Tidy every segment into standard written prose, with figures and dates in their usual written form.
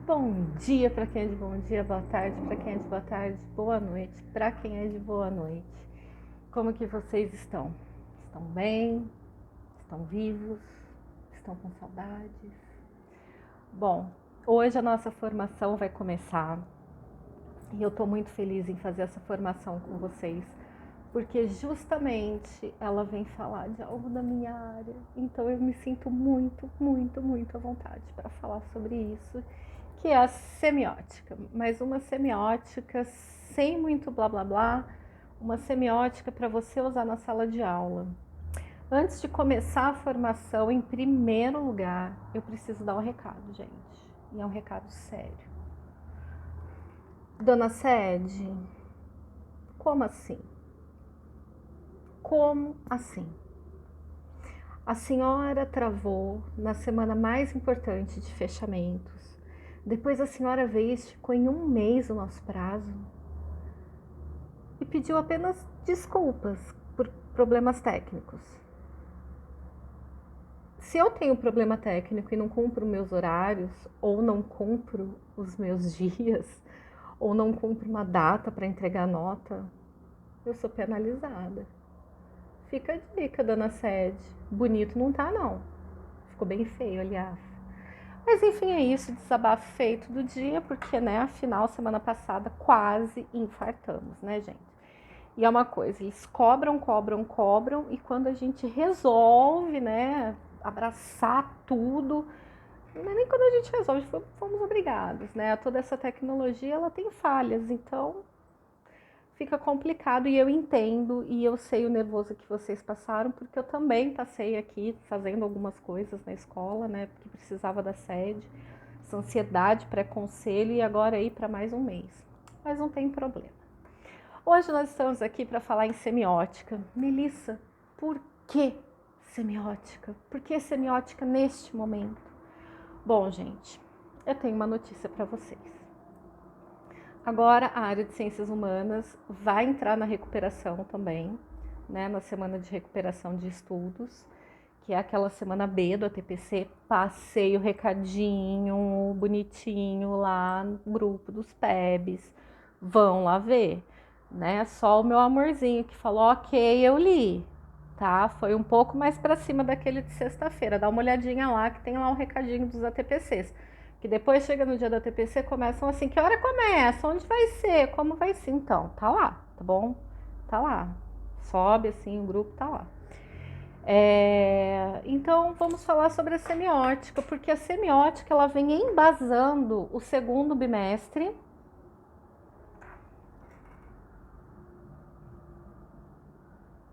Bom dia para quem é de bom dia, boa tarde para quem é de boa tarde, boa noite para quem é de boa noite. Como que vocês estão? Estão bem? Estão vivos? Estão com saudades? Bom, hoje a nossa formação vai começar e eu estou muito feliz em fazer essa formação com vocês, porque justamente ela vem falar de algo da minha área, então eu me sinto muito à vontade para falar sobre isso, que é a semiótica, mas uma semiótica sem muito blá blá blá, uma semiótica para você usar na sala de aula. Antes de começar a formação, em primeiro lugar, eu preciso dar um recado, gente, e é um recado sério. Dona Sede, como assim? Como assim? A senhora travou na semana mais importante de fechamentos. Depois a senhora veio e esticou em 1 mês o nosso prazo e pediu apenas desculpas por problemas técnicos. Se eu tenho problema técnico e não cumpro meus horários, ou não cumpro os meus dias, ou não cumpro uma data para entregar nota, eu sou penalizada. Fica a dica, dona Sede. Bonito não tá, não. Ficou bem feio, aliás. Mas enfim, é isso, desabafo feito do dia, porque, né, afinal, semana passada quase infartamos, né, gente? E é uma coisa, eles cobram, e quando a gente resolve, né, abraçar tudo, não é nem quando a gente resolve, fomos obrigados, né? Toda essa tecnologia, ela tem falhas, então fica complicado, e eu entendo, e eu sei o nervoso que vocês passaram, porque eu também passei aqui fazendo algumas coisas na escola, né, porque precisava da sede, essa ansiedade, pré-conselho, e agora aí para mais 1 mês. Mas não tem problema. Hoje nós estamos aqui para falar em semiótica. Melissa, por que semiótica? Por que semiótica neste momento? Bom, gente, eu tenho uma notícia para vocês. Agora a área de ciências humanas vai entrar na recuperação também, né, na semana de recuperação de estudos, que é aquela semana B do ATPC. Passei o recadinho bonitinho lá no grupo dos PEBs, vão lá ver, né? Só o meu amorzinho que falou, ok, eu li, tá? Foi um pouco mais para cima daquele de sexta-feira, dá uma olhadinha lá que tem lá o recadinho dos ATPCs. Que depois chega no dia da TPC, começam assim, que hora começa? Onde vai ser? Como vai ser? Então, tá lá, tá bom? Tá lá. Sobe assim, o grupo tá lá. Então, vamos falar sobre a semiótica, porque a semiótica, ela vem embasando o segundo bimestre.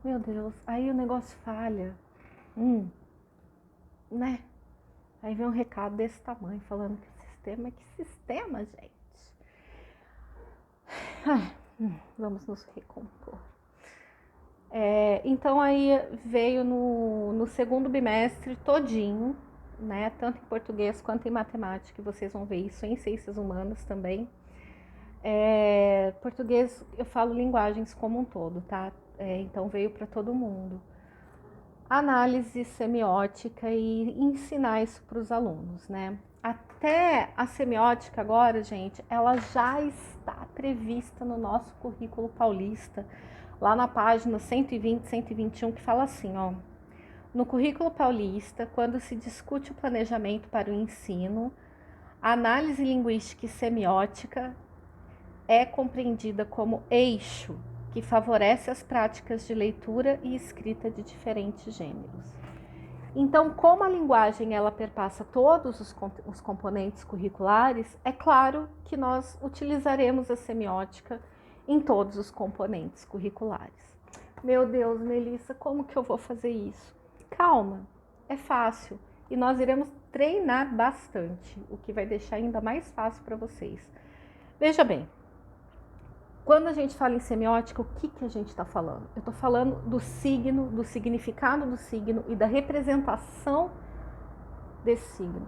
Meu Deus, aí o negócio falha. Né? Aí vem um recado desse tamanho, falando que sistema, gente. Vamos nos recompor. Então aí veio no segundo bimestre todinho, né? Tanto em português quanto em matemática, vocês vão ver isso em ciências humanas também. Português eu falo linguagens como um todo, tá? Então veio para todo mundo. Análise semiótica e ensinar isso para os alunos, né? Até a semiótica agora, gente, ela já está prevista no nosso currículo paulista, lá na página 120, 121, que fala assim, ó. No currículo paulista, quando se discute o planejamento para o ensino, a análise linguística e semiótica é compreendida como eixo que favorece as práticas de leitura e escrita de diferentes gêneros. Então, como a linguagem ela perpassa todos os componentes curriculares, é claro que nós utilizaremos a semiótica em todos os componentes curriculares. Meu Deus, Melissa, como que eu vou fazer isso? Calma, é fácil e nós iremos treinar bastante, o que vai deixar ainda mais fácil para vocês. Veja bem, quando a gente fala em semiótica, o que a gente está falando? Eu estou falando do signo, do significado do signo e da representação desse signo.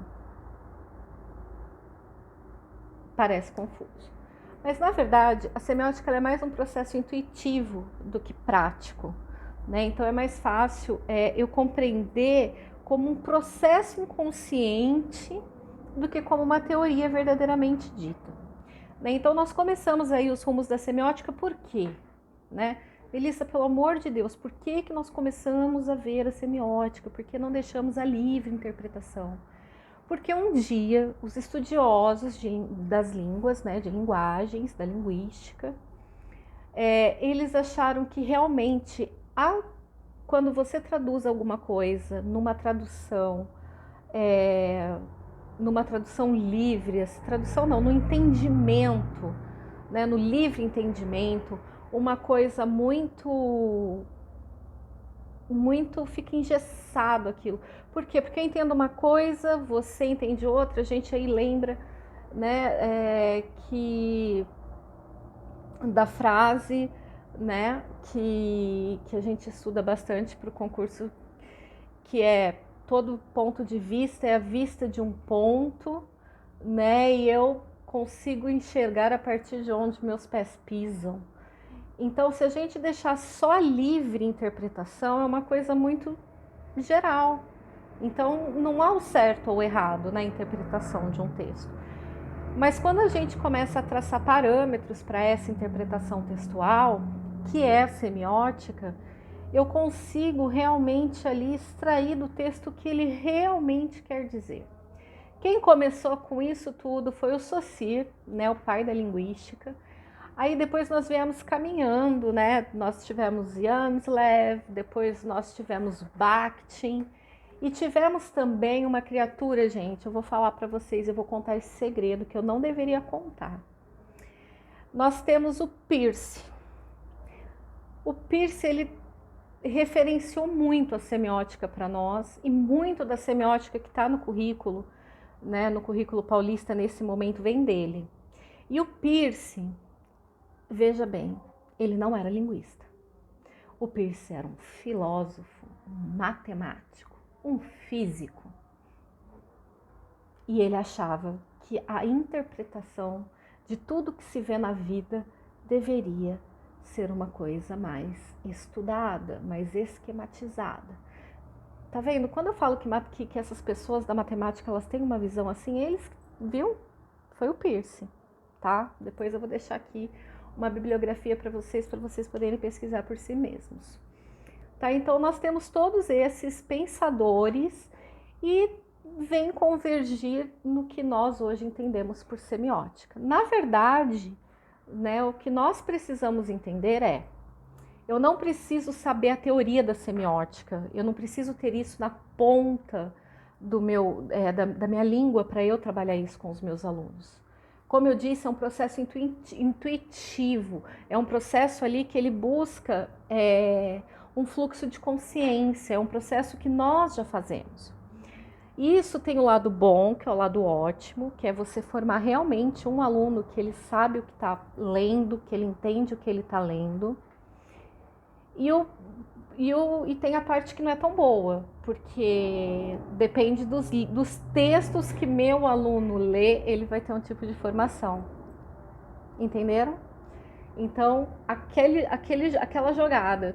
Parece confuso. Mas, na verdade, a semiótica é mais um processo intuitivo do que prático, né? Então, é mais fácil eu compreender como um processo inconsciente do que como uma teoria verdadeiramente dita. Né? Então nós começamos aí os rumos da semiótica, por quê? Né? Melissa, pelo amor de Deus, por que nós começamos a ver a semiótica? Por que não deixamos a livre interpretação? Porque um dia os estudiosos das línguas, né, de linguagens, da linguística, eles acharam que realmente, quando você traduz alguma coisa numa tradução livre, tradução não, no entendimento, né, no livre entendimento, uma coisa muito fica engessado aquilo. Por quê? Porque eu entendo uma coisa, você entende outra, a gente aí lembra, né, que da frase, né, que a gente estuda bastante para o concurso, que é todo ponto de vista é a vista de um ponto, né, e eu consigo enxergar a partir de onde meus pés pisam. Então, se a gente deixar só a livre interpretação, é uma coisa muito geral. Então, não há o certo ou errado na interpretação de um texto. Mas quando a gente começa a traçar parâmetros para essa interpretação textual, que é a semiótica, eu consigo realmente ali extrair do texto o que ele realmente quer dizer. Quem começou com isso tudo foi o Saussure, né, o pai da linguística. Aí depois nós viemos caminhando, né? Nós tivemos Janslev, depois nós tivemos Bakhtin e tivemos também uma criatura, gente, eu vou falar para vocês, eu vou contar esse segredo que eu não deveria contar. Nós temos o Peirce. O Peirce, ele referenciou muito a semiótica para nós e muito da semiótica que está no currículo, né? No currículo paulista nesse momento vem dele. E o Peirce, veja bem, ele não era linguista. O Peirce era um filósofo, um matemático, um físico. E ele achava que a interpretação de tudo que se vê na vida deveria ser uma coisa mais estudada, mais esquematizada. Tá vendo? Quando eu falo que essas pessoas da matemática, elas têm uma visão assim, eles, viu? Foi o Peirce, tá? Depois eu vou deixar aqui uma bibliografia para vocês poderem pesquisar por si mesmos. Tá? Então, nós temos todos esses pensadores e vem convergir no que nós hoje entendemos por semiótica. Na verdade, né, o que nós precisamos entender eu não preciso saber a teoria da semiótica, eu não preciso ter isso na ponta da minha língua para eu trabalhar isso com os meus alunos. Como eu disse, é um processo intuitivo, é um processo ali que ele busca um fluxo de consciência, é um processo que nós já fazemos. Isso tem o lado bom, que é o lado ótimo, que é você formar realmente um aluno que ele sabe o que está lendo, que ele entende o que ele está lendo. E tem a parte que não é tão boa, porque depende dos textos que meu aluno lê, ele vai ter um tipo de formação. Entenderam? Então, aquela jogada,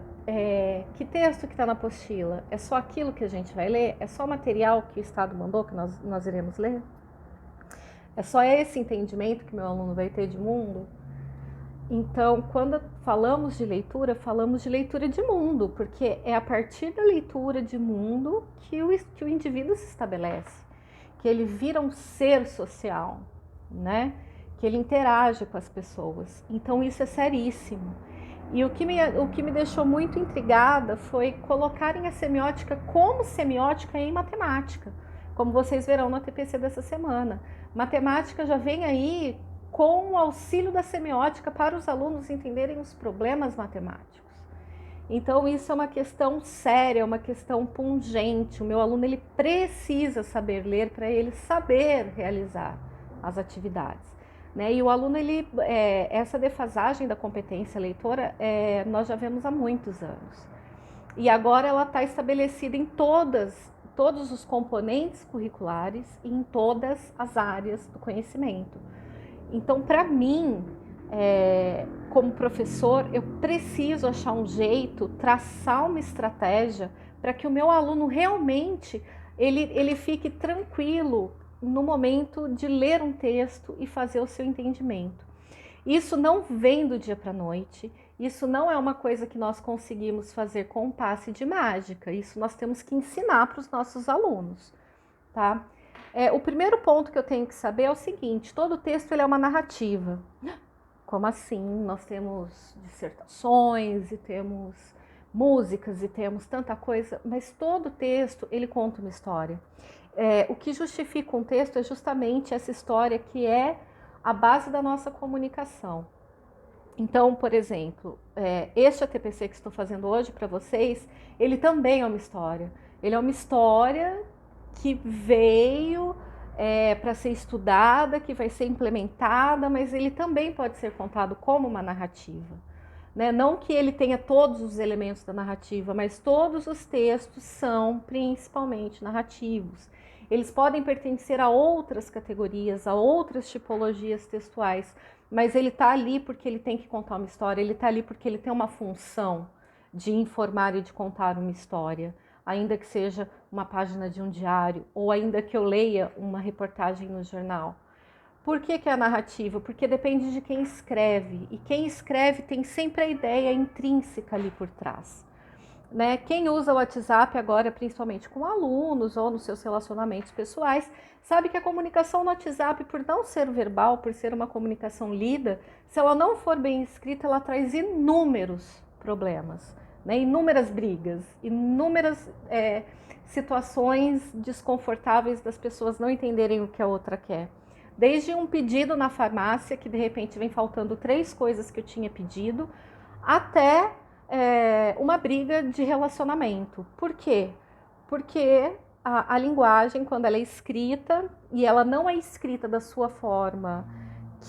que texto que está na apostila? É só aquilo que a gente vai ler? É só o material que o Estado mandou que nós iremos ler? É só esse entendimento que meu aluno vai ter de mundo? Então, quando falamos de leitura de mundo, porque é a partir da leitura de mundo que o indivíduo se estabelece, que ele vira um ser social, né? Que ele interage com as pessoas. Então, isso é seríssimo. E o que me deixou muito intrigada foi colocarem a semiótica como semiótica em matemática, como vocês verão no TPC dessa semana. Matemática já vem aí com o auxílio da semiótica para os alunos entenderem os problemas matemáticos. Então, isso é uma questão séria, é uma questão pungente. O meu aluno ele precisa saber ler para ele saber realizar as atividades. Né? E o aluno, essa defasagem da competência leitora, nós já vemos há muitos anos. E agora ela está estabelecida em todos os componentes curriculares e em todas as áreas do conhecimento. Então, para mim, como professor, eu preciso achar um jeito, traçar uma estratégia para que o meu aluno realmente ele fique tranquilo no momento de ler um texto e fazer o seu entendimento. Isso não vem do dia para a noite, isso não é uma coisa que nós conseguimos fazer com um passe de mágica, isso nós temos que ensinar para os nossos alunos, tá? O primeiro ponto que eu tenho que saber é o seguinte: todo texto ele é uma narrativa. Como assim? Nós temos dissertações e temos músicas e temos tanta coisa, mas todo texto ele conta uma história. O que justifica um texto é justamente essa história que é a base da nossa comunicação. Então, por exemplo, este ATPC que estou fazendo hoje para vocês, ele também é uma história. Ele é uma história que veio para ser estudada, que vai ser implementada, mas ele também pode ser contado como uma narrativa. Né? Não que ele tenha todos os elementos da narrativa, mas todos os textos são principalmente narrativos. Eles podem pertencer a outras categorias, a outras tipologias textuais, mas ele está ali porque ele tem que contar uma história, ele está ali porque ele tem uma função de informar e de contar uma história, ainda que seja uma página de um diário, ou ainda que eu leia uma reportagem no jornal. Por que é a narrativa? Porque depende de quem escreve, e quem escreve tem sempre a ideia intrínseca ali por trás. Né? Quem usa o WhatsApp agora, principalmente com alunos ou nos seus relacionamentos pessoais, sabe que a comunicação no WhatsApp, por não ser verbal, por ser uma comunicação lida, se ela não for bem escrita, ela traz inúmeros problemas, né? Inúmeras brigas, inúmeras situações desconfortáveis das pessoas não entenderem o que a outra quer. Desde um pedido na farmácia, que de repente vem faltando 3 coisas que eu tinha pedido, até uma briga de relacionamento. Por quê? Porque a linguagem, quando ela é escrita, e ela não é escrita da sua forma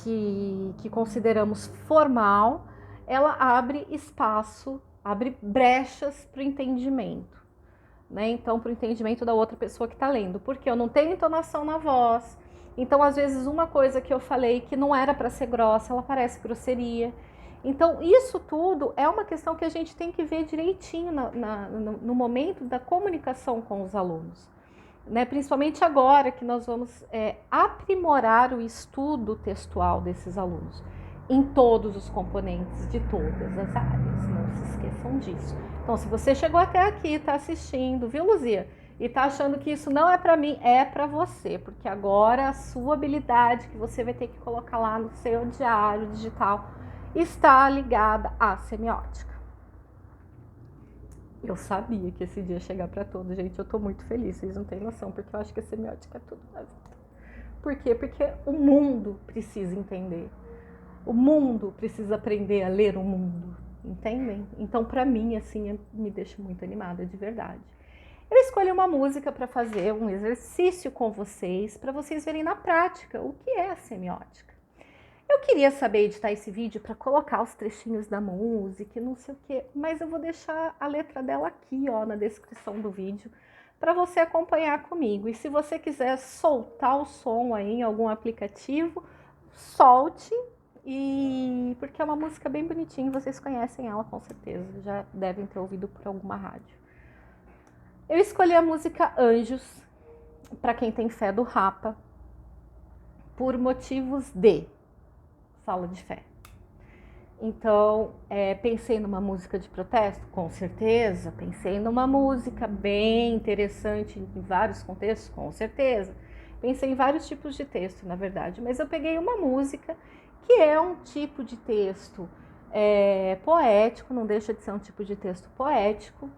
que consideramos formal, ela abre espaço, abre brechas para o entendimento. Né? Então, para o entendimento da outra pessoa que está lendo. Porque eu não tenho entonação na voz. Então, às vezes, uma coisa que eu falei que não era para ser grossa, ela parece grosseria. Então, isso tudo é uma questão que a gente tem que ver direitinho no momento da comunicação com os alunos. Né? Principalmente agora que nós vamos aprimorar o estudo textual desses alunos, em todos os componentes de todas as áreas, não se esqueçam disso. Então, se você chegou até aqui, está assistindo, viu, Luzia? E está achando que isso não é para mim, é para você, porque agora a sua habilidade que você vai ter que colocar lá no seu diário digital está ligada à semiótica. Eu sabia que esse dia ia chegar para todos, gente. Eu estou muito feliz, vocês não têm noção, porque eu acho que a semiótica é tudo na vida. Por quê? Porque o mundo precisa entender. O mundo precisa aprender a ler o mundo, entendem? Então, para mim, assim, me deixa muito animada, de verdade. Eu escolhi uma música para fazer um exercício com vocês, para vocês verem na prática o que é a semiótica. Eu queria saber editar esse vídeo para colocar os trechinhos da música e não sei o que, mas eu vou deixar a letra dela aqui, ó, na descrição do vídeo, para você acompanhar comigo. E se você quiser soltar o som aí em algum aplicativo, solte, porque é uma música bem bonitinha, vocês conhecem ela com certeza, já devem ter ouvido por alguma rádio. Eu escolhi a música Anjos, para quem tem fé do Rapa, por motivos de fala de fé. Então, pensei numa música de protesto? Com certeza. Pensei numa música bem interessante em vários contextos? Com certeza. Pensei em vários tipos de texto, na verdade, mas eu peguei uma música que é um tipo de texto poético, não deixa de ser um tipo de texto poético,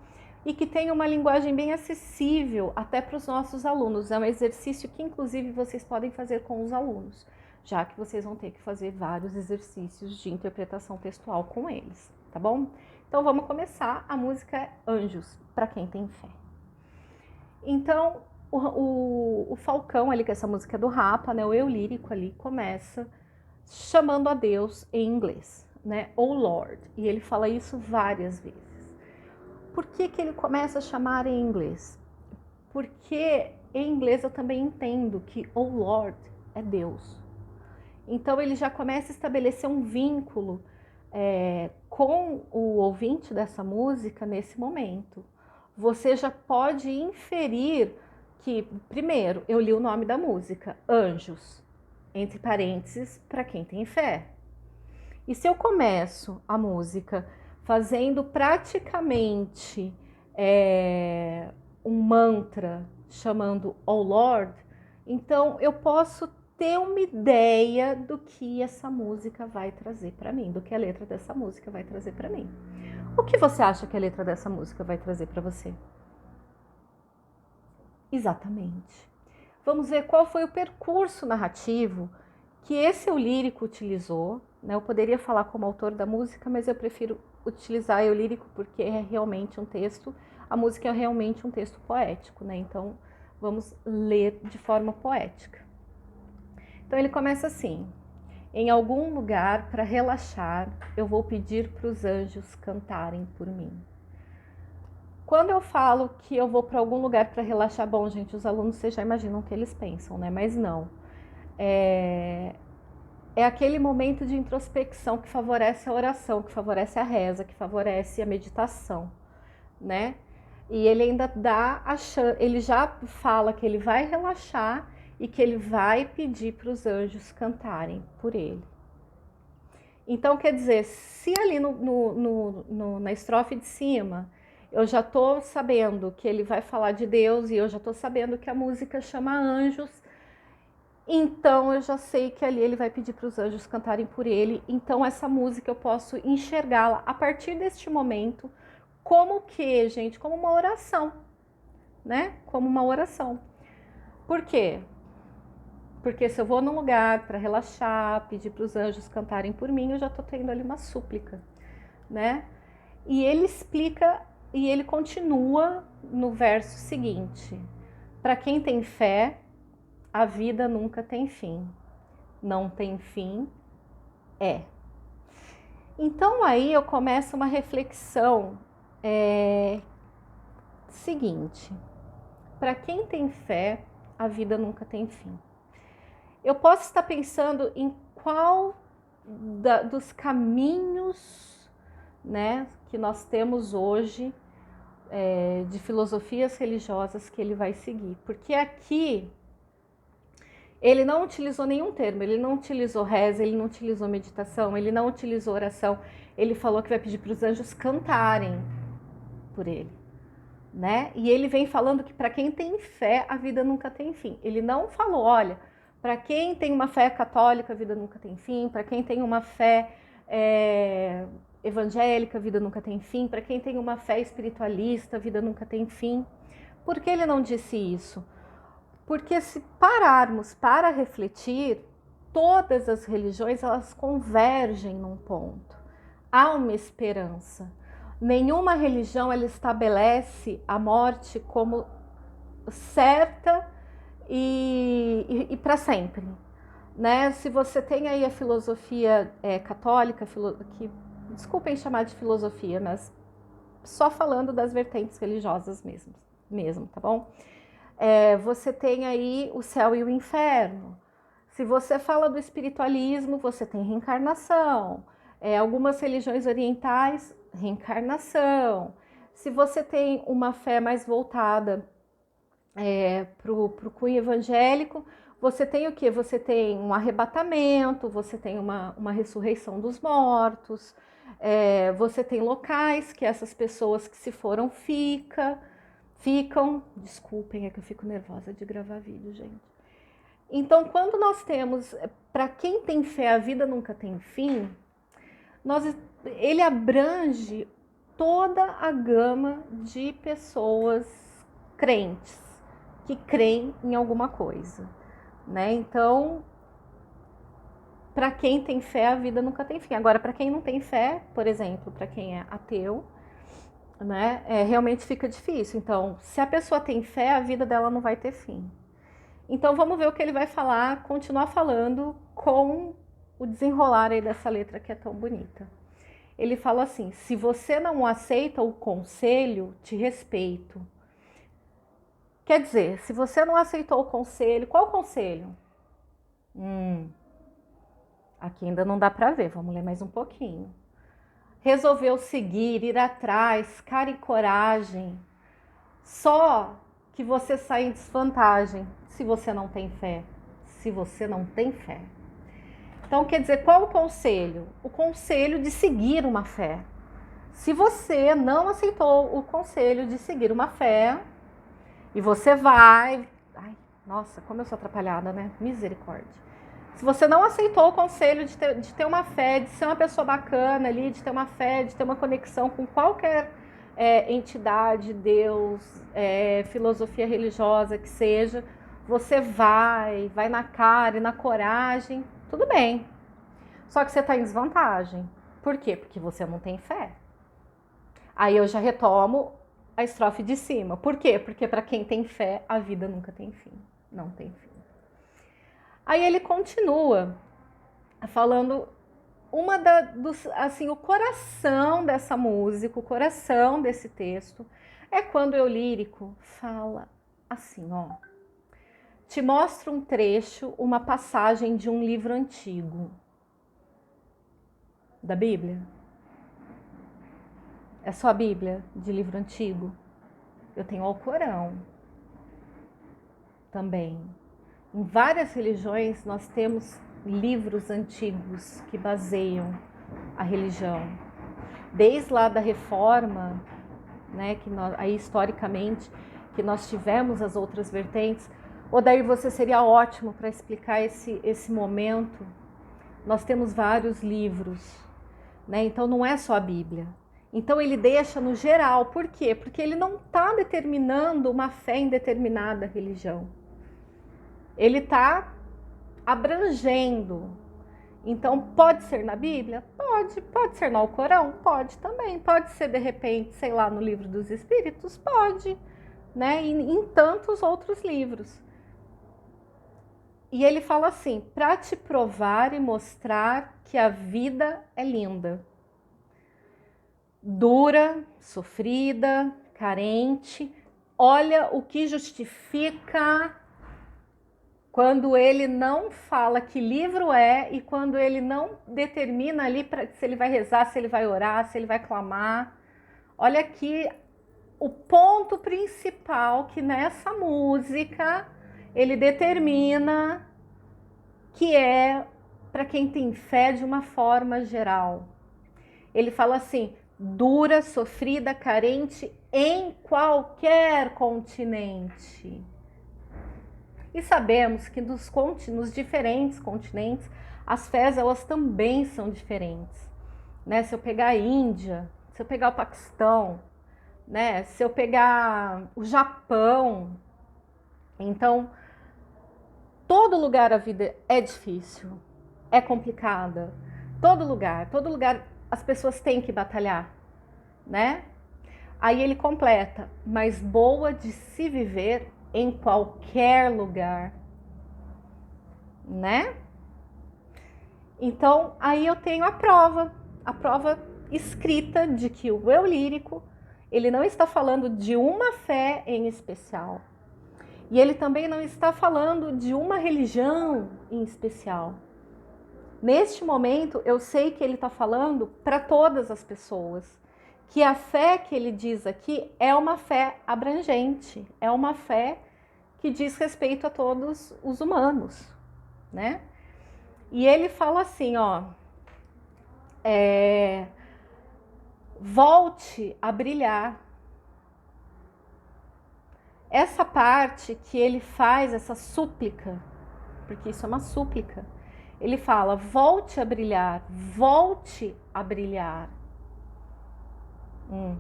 e que tem uma linguagem bem acessível até para os nossos alunos. É um exercício que, inclusive, vocês podem fazer com os alunos, já que vocês vão ter que fazer vários exercícios de interpretação textual com eles, tá bom? Então, vamos começar. A música é Anjos, para quem tem fé. Então, o Falcão ali, que essa música é do Rapa, né? O eu lírico ali começa chamando a Deus em inglês, né? Oh Lord. E ele fala isso várias vezes. Por que ele começa a chamar em inglês? Porque em inglês eu também entendo que oh Lord é Deus. Então ele já começa a estabelecer um vínculo com o ouvinte dessa música nesse momento. Você já pode inferir que, primeiro, eu li o nome da música, Anjos, entre parênteses, para quem tem fé. E se eu começo a música fazendo praticamente um mantra chamando Oh Lord, então eu posso ter uma ideia do que essa música vai trazer para mim, do que a letra dessa música vai trazer para mim. O que você acha que a letra dessa música vai trazer para você? Exatamente. Vamos ver qual foi o percurso narrativo que esse eu lírico utilizou, né? Eu poderia falar como autor da música, mas eu prefiro utilizar eu lírico porque é realmente um texto, a música é realmente um texto poético, né? Então vamos ler de forma poética. Então ele começa assim: em algum lugar para relaxar, eu vou pedir para os anjos cantarem por mim. Quando eu falo que eu vou para algum lugar para relaxar, bom, gente, os alunos vocês já imaginam o que eles pensam, né? Mas não. É aquele momento de introspecção que favorece a oração, que favorece a reza, que favorece a meditação, né? E ele ainda dá a chance, ele já fala que ele vai relaxar e que ele vai pedir para os anjos cantarem por ele. Então, quer dizer, se ali na estrofe de cima eu já estou sabendo que ele vai falar de Deus e eu já estou sabendo que a música chama anjos, então eu já sei que ali ele vai pedir para os anjos cantarem por ele. Então essa música eu posso enxergá-la a partir deste momento como que, gente, como uma oração, né? Como uma oração. Por quê? Porque se eu vou num lugar para relaxar, pedir para os anjos cantarem por mim, eu já estou tendo ali uma súplica, né? E ele explica e ele continua no verso seguinte: para quem tem fé, a vida nunca tem fim. Não tem fim, é. Então aí eu começo uma reflexão seguinte: para quem tem fé, a vida nunca tem fim. Eu posso estar pensando em qual dos caminhos, né, que nós temos hoje de filosofias religiosas que ele vai seguir, porque aqui ele não utilizou nenhum termo, ele não utilizou reza, ele não utilizou meditação, ele não utilizou oração, ele falou que vai pedir para os anjos cantarem por ele, né? E ele vem falando que para quem tem fé, a vida nunca tem fim. Ele não falou, olha, para quem tem uma fé católica, a vida nunca tem fim, para quem tem uma fé evangélica, a vida nunca tem fim, para quem tem uma fé espiritualista, a vida nunca tem fim. Por que ele não disse isso? Porque se pararmos para refletir, todas as religiões elas convergem num ponto. Há uma esperança. Nenhuma religião ela estabelece a morte como certa e para sempre, né? Se você tem aí a filosofia católica, que desculpem chamar de filosofia, mas só falando das vertentes religiosas mesmo, tá bom? Você tem aí o céu e o inferno. Se você fala do espiritualismo, você tem reencarnação. Algumas religiões orientais, reencarnação. Se você tem uma fé mais voltada para o cunho evangélico, você tem o quê? Você tem um arrebatamento, você tem uma ressurreição dos mortos, você tem locais que essas pessoas que se foram ficam, desculpem, é que eu fico nervosa de gravar vídeo, gente. Então, quando nós temos, para quem tem fé, a vida nunca tem fim, ele abrange toda a gama de pessoas crentes, que creem em alguma coisa, né? Então, para quem tem fé, a vida nunca tem fim. Agora, para quem não tem fé, por exemplo, para quem é ateu, né, realmente fica difícil. Então, se a pessoa tem fé, a vida dela não vai ter fim. Então, vamos ver o que ele vai falar, continuar falando com o desenrolar aí dessa letra que é tão bonita. Ele fala assim: se você não aceita o conselho, te respeito. Quer dizer, se você não aceitou o conselho, qual conselho? Aqui ainda não dá para ver, vamos ler mais um pouquinho. Resolveu seguir, ir atrás, cara e coragem, só que você sai em desvantagem se você não tem fé. Se você não tem fé. Então, quer dizer, qual o conselho? O conselho de seguir uma fé. Se você não aceitou o conselho de seguir uma fé, e você vai... Ai, nossa, como eu sou atrapalhada, né? Misericórdia. Se você não aceitou o conselho de ter uma fé, de ser uma pessoa bacana ali, de ter uma fé, de ter uma conexão com qualquer entidade, Deus, filosofia religiosa que seja, você vai na cara e na coragem, tudo bem. Só que você está em desvantagem. Por quê? Porque você não tem fé. Aí eu já retomo a estrofe de cima. Por quê? Porque para quem tem fé, a vida nunca tem fim. Não tem fim. Aí ele continua falando assim, o coração dessa música, o coração desse texto, é quando o eu lírico fala assim, ó. Te mostro um trecho, uma passagem de um livro antigo. Da Bíblia? É só a Bíblia de livro antigo? Eu tenho o Alcorão também. Em várias religiões nós temos livros antigos que baseiam a religião. Desde lá da Reforma, né, que nós, aí historicamente, que nós tivemos as outras vertentes. Odair, você seria ótimo para explicar esse momento. Nós temos vários livros, né? Então não é só a Bíblia. Então ele deixa no geral. Por quê? Porque ele não está determinando uma fé em determinada religião. Ele está abrangendo. Então pode ser na Bíblia? Pode ser no Alcorão? Pode também. Pode ser de repente, sei lá, no Livro dos Espíritos? Pode, né? E em tantos outros livros. E ele fala assim, para te provar e mostrar que a vida é linda. Dura, sofrida, carente. Olha o que justifica quando ele não fala que livro é e quando ele não determina ali se ele vai rezar, se ele vai orar, se ele vai clamar. Olha aqui o ponto principal que nessa música ele determina que é para quem tem fé de uma forma geral. Ele fala assim, dura, sofrida, carente em qualquer continente. E sabemos que nos diferentes continentes, as fés elas também são diferentes. Né? Se eu pegar a Índia, se eu pegar o Paquistão, né? Se eu pegar o Japão, então todo lugar a vida é difícil, é complicada. Todo lugar as pessoas têm que batalhar, né? Aí ele completa, mas boa de se viver em qualquer lugar, né? Então, aí eu tenho a prova escrita de que o eu lírico, ele não está falando de uma fé em especial. E ele também não está falando de uma religião em especial. Neste momento, eu sei que ele está falando para todas as pessoas. Que a fé que ele diz aqui é uma fé abrangente, é uma fé que diz respeito a todos os humanos, né? E ele fala assim, ó, volte a brilhar. Essa parte que ele faz, essa súplica, porque isso é uma súplica, ele fala, volte a brilhar, volte a brilhar. O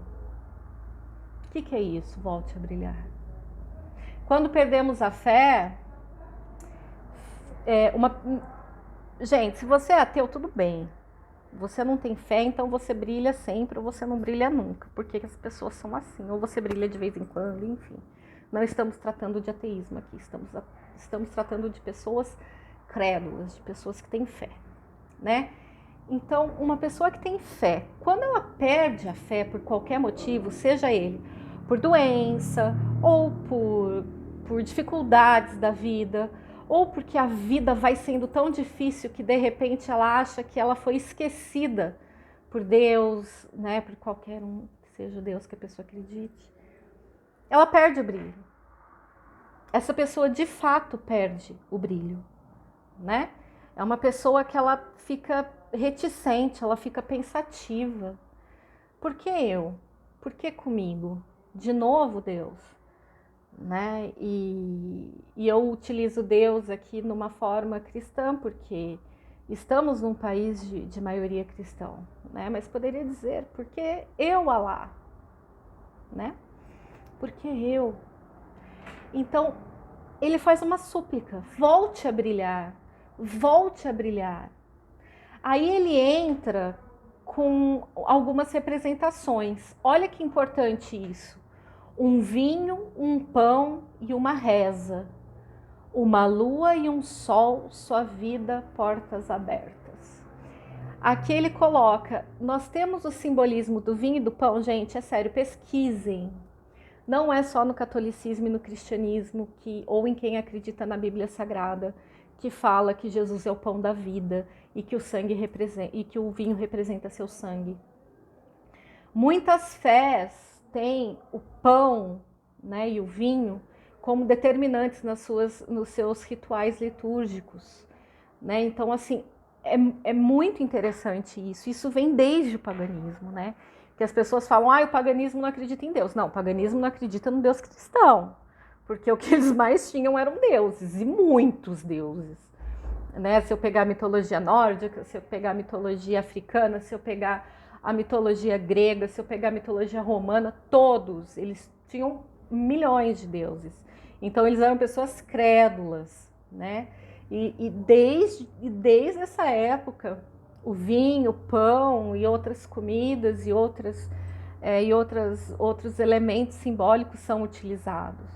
que é isso, volte a brilhar? Quando perdemos a fé, gente, se você é ateu, tudo bem. Você não tem fé, então você brilha sempre ou você não brilha nunca. Porque as pessoas são assim, ou você brilha de vez em quando, enfim. Não estamos tratando de ateísmo aqui, estamos tratando de pessoas crédulas, de pessoas que têm fé, né? Então, uma pessoa que tem fé, quando ela perde a fé por qualquer motivo, seja ele por doença, ou por dificuldades da vida, ou porque a vida vai sendo tão difícil que de repente ela acha que ela foi esquecida por Deus, né? Por qualquer um que seja Deus que a pessoa acredite, ela perde o brilho. essa pessoa de fato perde o brilho, né? É uma pessoa que ela fica reticente, ela fica pensativa. Por que eu? Por que comigo? De novo Deus, né? E eu utilizo Deus aqui numa forma cristã, porque estamos num país de maioria cristã, né? Mas poderia dizer, porque eu, Alá, né? Porque eu. Então, ele faz uma súplica, volte a brilhar, volte a brilhar. Aí ele entra com algumas representações. Olha que importante isso. Um vinho, um pão e uma reza. Uma lua e um sol, sua vida, portas abertas. Aqui ele coloca, nós temos o simbolismo do vinho e do pão, gente, é sério, pesquisem. Não é só no catolicismo e no cristianismo, ou em quem acredita na Bíblia Sagrada, que fala que Jesus é o pão da vida e que o sangue representa, e que o vinho representa seu sangue. Muitas fés têm o pão, né, e o vinho como determinantes nos seus rituais litúrgicos, né? Então, assim, é muito interessante isso. Isso vem desde o paganismo, né? Que as pessoas falam, o paganismo não acredita em Deus. Não, o paganismo não acredita no Deus cristão, porque o que eles mais tinham eram deuses, e muitos deuses, né? Se eu pegar a mitologia nórdica, se eu pegar a mitologia africana, se eu pegar a mitologia grega, se eu pegar a mitologia romana, todos, eles tinham milhões de deuses. Então eles eram pessoas crédulas, né? E desde essa época, o vinho, o pão e outras comidas e outros elementos simbólicos são utilizados.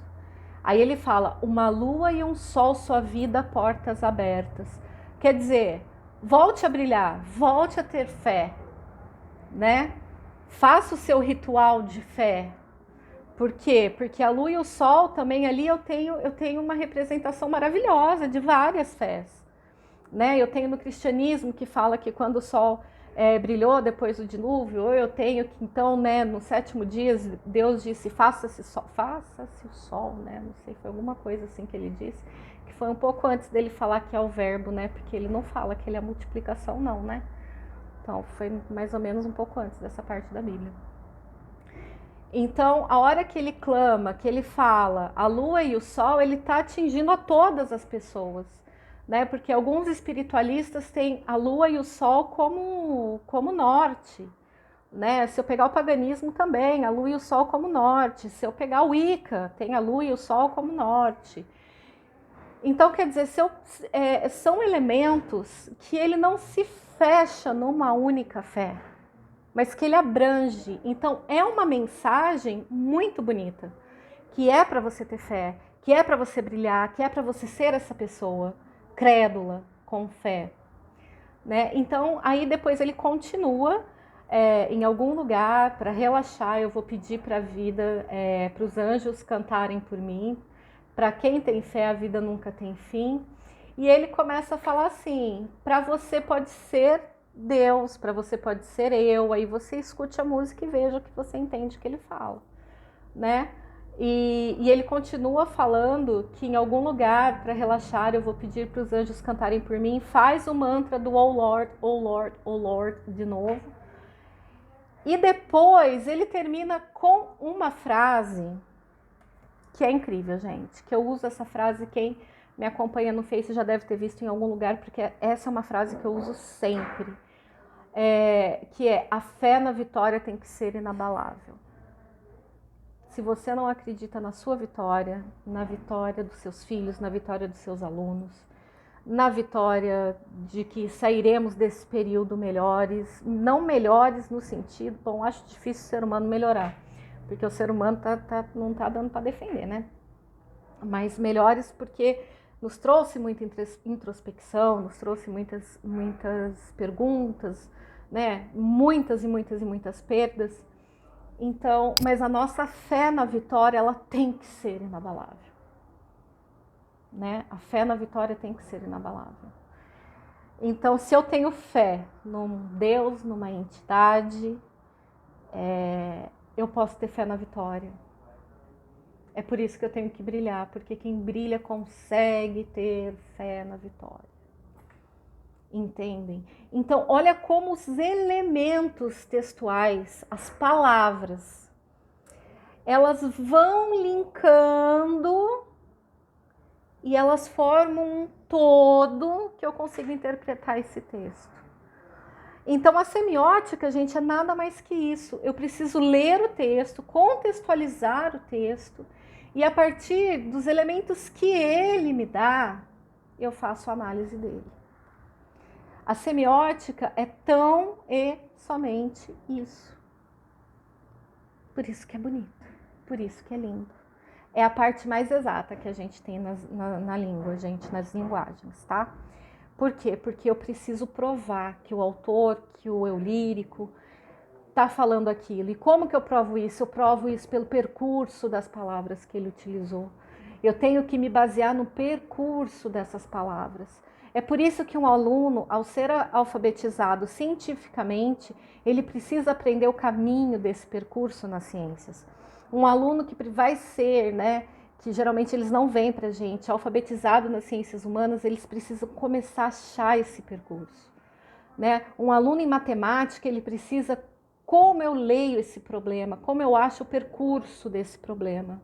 Aí ele fala, uma lua e um sol, sua vida, portas abertas. Quer dizer, volte a brilhar, volte a ter fé, né? Faça o seu ritual de fé. Por quê? Porque a lua e o sol também ali eu tenho uma representação maravilhosa de várias fés, né? Eu tenho no cristianismo que fala que quando o sol brilhou depois do dilúvio, ou eu tenho que então, né, no sétimo dia Deus disse faça-se o sol, né? Não sei, foi alguma coisa assim que ele disse, que foi um pouco antes dele falar que é o verbo, né? Porque ele não fala que ele é a multiplicação, não, né? Então foi mais ou menos um pouco antes dessa parte da Bíblia. Então, a hora que ele clama, que ele fala a lua e o sol, ele está atingindo a todas as pessoas, né? Porque alguns espiritualistas têm a lua e o sol como norte, né? Se eu pegar o paganismo também, a lua e o sol como norte. Se eu pegar o Wicca, tem a lua e o sol como norte. Então, quer dizer, são elementos que ele não se fecha numa única fé, mas que ele abrange. Então, é uma mensagem muito bonita, que é para você ter fé, que é para você brilhar, que é para você ser essa pessoa crédula, com fé, né? Então, aí depois ele continua em algum lugar para relaxar. Eu vou pedir para a vida, para os anjos cantarem por mim. Para quem tem fé, a vida nunca tem fim. E ele começa a falar assim: para você pode ser Deus, para você pode ser eu. Aí você escute a música e veja o que você entende que ele fala, né? E ele continua falando que em algum lugar, para relaxar, eu vou pedir para os anjos cantarem por mim. Faz o mantra do Oh Lord, Oh Lord, Oh Lord de novo. E depois ele termina com uma frase que é incrível, gente. Que eu uso essa frase, quem me acompanha no Face já deve ter visto em algum lugar, porque essa é uma frase que eu uso sempre. Que é: a fé na vitória tem que ser inabalável. Se você não acredita na sua vitória, na vitória dos seus filhos, na vitória dos seus alunos, na vitória de que sairemos desse período melhores, não melhores no sentido, bom, acho difícil o ser humano melhorar, porque o ser humano não tá dando para defender, né? Mas melhores porque nos trouxe muita introspecção, nos trouxe muitas perguntas, né? Muitas e muitas perdas. Então, mas a nossa fé na vitória, ela tem que ser inabalável, né? A fé na vitória tem que ser inabalável. Então, se eu tenho fé num Deus, numa entidade, eu posso ter fé na vitória. É por isso que eu tenho que brilhar, porque quem brilha consegue ter fé na vitória. Entendem? Então, olha como os elementos textuais, as palavras, elas vão linkando e elas formam um todo que eu consigo interpretar esse texto. Então, a semiótica, gente, é nada mais que isso. Eu preciso ler o texto, contextualizar o texto, e a partir dos elementos que ele me dá, eu faço a análise dele. A semiótica é tão e somente isso. Por isso que é bonito, por isso que é lindo. É a parte mais exata que a gente tem na língua, gente, nas linguagens, tá? Por quê? Porque eu preciso provar que o autor, que o eu lírico, está falando aquilo. E como que eu provo isso? Eu provo isso pelo percurso das palavras que ele utilizou. Eu tenho que me basear no percurso dessas palavras. É por isso que um aluno, ao ser alfabetizado cientificamente, ele precisa aprender o caminho desse percurso nas ciências. Um aluno que vai ser, né, que geralmente eles não vêm para a gente, alfabetizado nas ciências humanas, eles precisam começar a achar esse percurso. Né? Um aluno em matemática, ele precisa, como eu leio esse problema, como eu acho o percurso desse problema.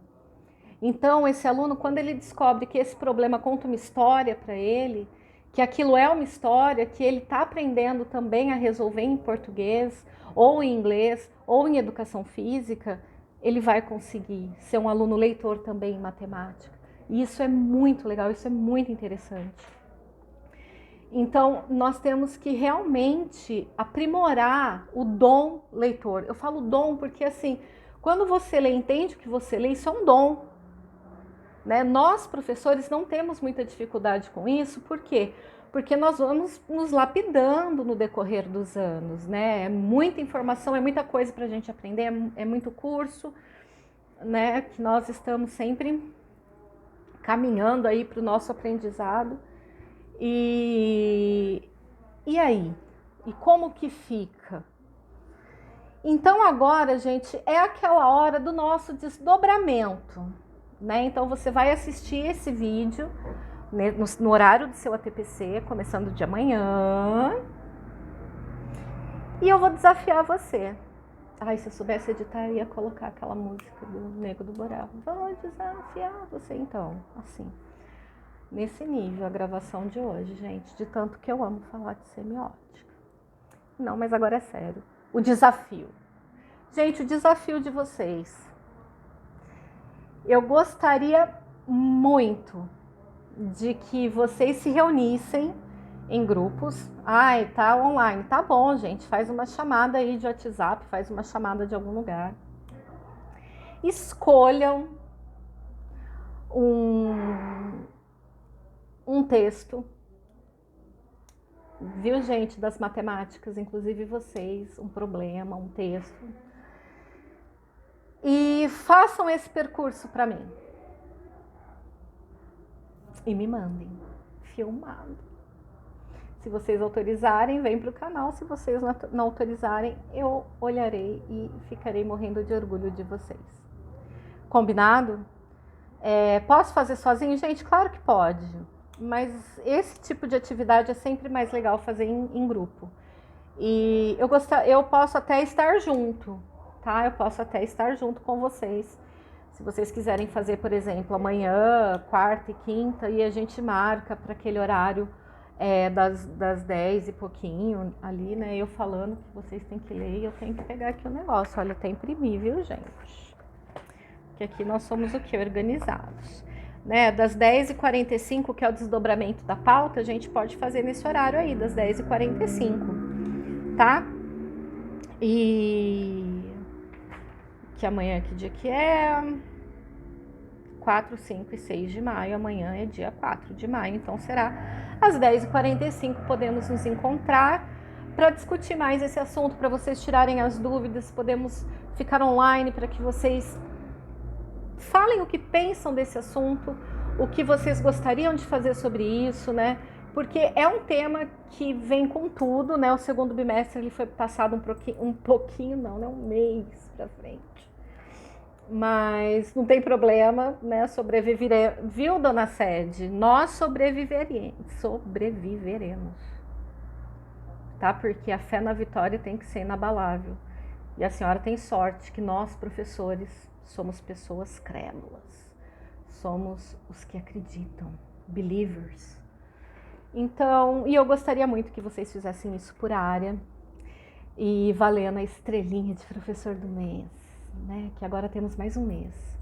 Então, esse aluno, quando ele descobre que esse problema conta uma história para ele, que aquilo é uma história que ele está aprendendo também a resolver em português, ou em inglês, ou em educação física, ele vai conseguir ser um aluno leitor também em matemática. E isso é muito legal, isso é muito interessante. Então, nós temos que realmente aprimorar o dom leitor. Eu falo dom porque, assim, quando você lê, entende o que você lê, isso é um dom. Né? Nós, professores, não temos muita dificuldade com isso. Por quê? Porque nós vamos nos lapidando no decorrer dos anos, né? É muita informação, é muita coisa para a gente aprender, é muito curso, né? Que nós estamos sempre caminhando aí para o nosso aprendizado. E aí? E como que fica? Então agora, gente, é aquela hora do nosso desdobramento, né? Então você vai assistir esse vídeo, né, no horário do seu ATPC, começando de amanhã. E eu vou desafiar você. Ai, se eu soubesse editar, eu ia colocar aquela música do Nego do Borel. Vou desafiar você então, assim. Nesse nível, a gravação de hoje, gente, de tanto que eu amo falar de semiótica. Não, mas agora é sério. O desafio. Gente, o desafio de vocês. Eu gostaria muito de que vocês se reunissem em grupos. Ai, tá online. Tá bom, gente. Faz uma chamada aí de WhatsApp, faz uma chamada de algum lugar. Escolham um texto. Viu, gente, das matemáticas, inclusive vocês, um problema, um texto. E façam esse percurso para mim. E me mandem filmado. Se vocês autorizarem, vem para o canal. Se vocês não autorizarem, eu olharei e ficarei morrendo de orgulho de vocês. Combinado? Posso fazer sozinho? Gente, claro que pode. Mas esse tipo de atividade é sempre mais legal fazer em grupo. E eu posso até estar junto, tá? Eu posso até estar junto com vocês. Se vocês quiserem fazer, por exemplo, amanhã, quarta e quinta, e a gente marca para aquele horário das 10 e pouquinho ali, né? Eu falando que vocês têm que ler e eu tenho que pegar aqui o negócio. Olha, até imprimir, viu, gente? Que aqui nós somos o quê? Organizados. Né, das 10h45, que é o desdobramento da pauta, a gente pode fazer nesse horário aí, das 10h45, tá? E que amanhã, que dia que é? 4, 5 e 6 de maio, amanhã é dia 4 de maio, então será às 10h45, podemos nos encontrar para discutir mais esse assunto, para vocês tirarem as dúvidas, podemos ficar online para que vocês falem o que pensam desse assunto, o que vocês gostariam de fazer sobre isso, né? Porque é um tema que vem com tudo, né? O segundo bimestre ele foi passado um pouquinho, não, né? Um mês para frente. Mas não tem problema, né? Sobreviveremos. Viu, dona Sede? Nós sobreviveremos. Tá? Porque a fé na vitória tem que ser inabalável. E a senhora tem sorte que nós, professores, somos pessoas crédulas. Somos os que acreditam. Believers. Então, e eu gostaria muito que vocês fizessem isso por área. E valendo a estrelinha de professor do mês, né? Que agora temos mais um mês.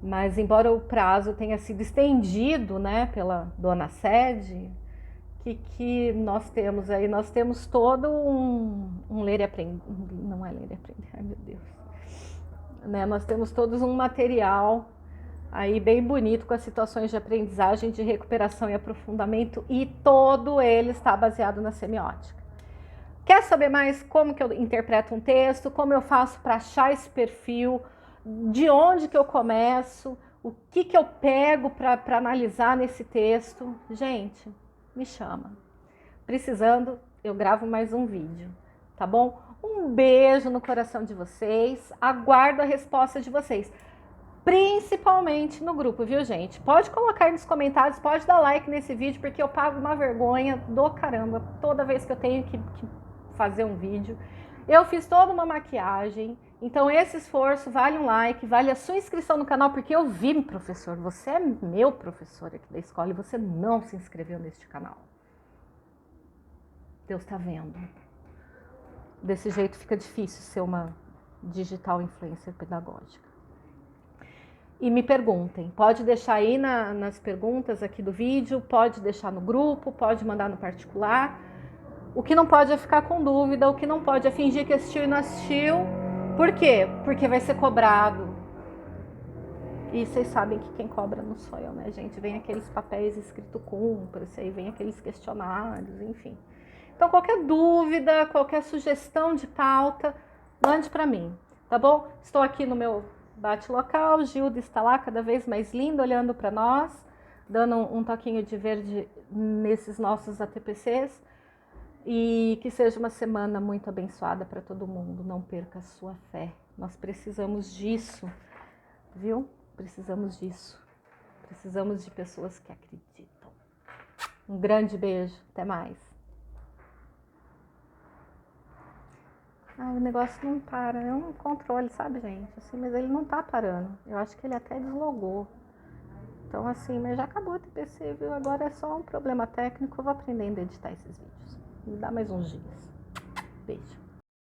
Mas embora o prazo tenha sido estendido, né, pela dona Sede, que nós temos aí? Nós temos todo um ler e aprender, não é ler e aprender, ai meu Deus. Né, nós temos todos um material aí bem bonito com as situações de aprendizagem, de recuperação e aprofundamento, e todo ele está baseado na semiótica. Quer saber mais como que eu interpreto um texto, como eu faço para achar esse perfil, de onde que eu começo, o que eu pego para analisar nesse texto? Gente, me chama. Precisando, eu gravo mais um vídeo, tá bom? Um beijo no coração de vocês, aguardo a resposta de vocês. Principalmente no grupo, viu, gente? Pode colocar nos comentários, pode dar like nesse vídeo, porque eu pago uma vergonha do caramba toda vez que eu tenho que fazer um vídeo. Eu fiz toda uma maquiagem, então esse esforço vale um like, vale a sua inscrição no canal, porque eu vi, professor, você é meu professor aqui da escola e você não se inscreveu neste canal. Deus tá vendo. Desse jeito fica difícil ser uma digital influencer pedagógica. E me perguntem, pode deixar aí nas perguntas aqui do vídeo, pode deixar no grupo, pode mandar no particular. O que não pode é ficar com dúvida, o que não pode é fingir que assistiu e não assistiu. Por quê? Porque vai ser cobrado. E vocês sabem que quem cobra não sou eu, né, gente? Vem aqueles papéis escrito cúmplice, aí vem aqueles questionários, enfim. Então, qualquer dúvida, qualquer sugestão de pauta, mande para mim, tá bom? Estou aqui no meu bate-local, Gilda está lá cada vez mais linda, olhando para nós, dando um toquinho de verde nesses nossos ATPCs. E que seja uma semana muito abençoada para todo mundo. Não perca a sua fé. Nós precisamos disso, viu? Precisamos disso. Precisamos de pessoas que acreditam. Um grande beijo. Até mais. Ai, o negócio não para. É um controle, sabe, gente? Assim, mas ele não tá parando. Eu acho que ele até deslogou. Então, assim, mas já acabou o TPC, viu? Agora é só um problema técnico. Eu vou aprendendo a editar esses vídeos. Me dá mais uns dias. Beijo.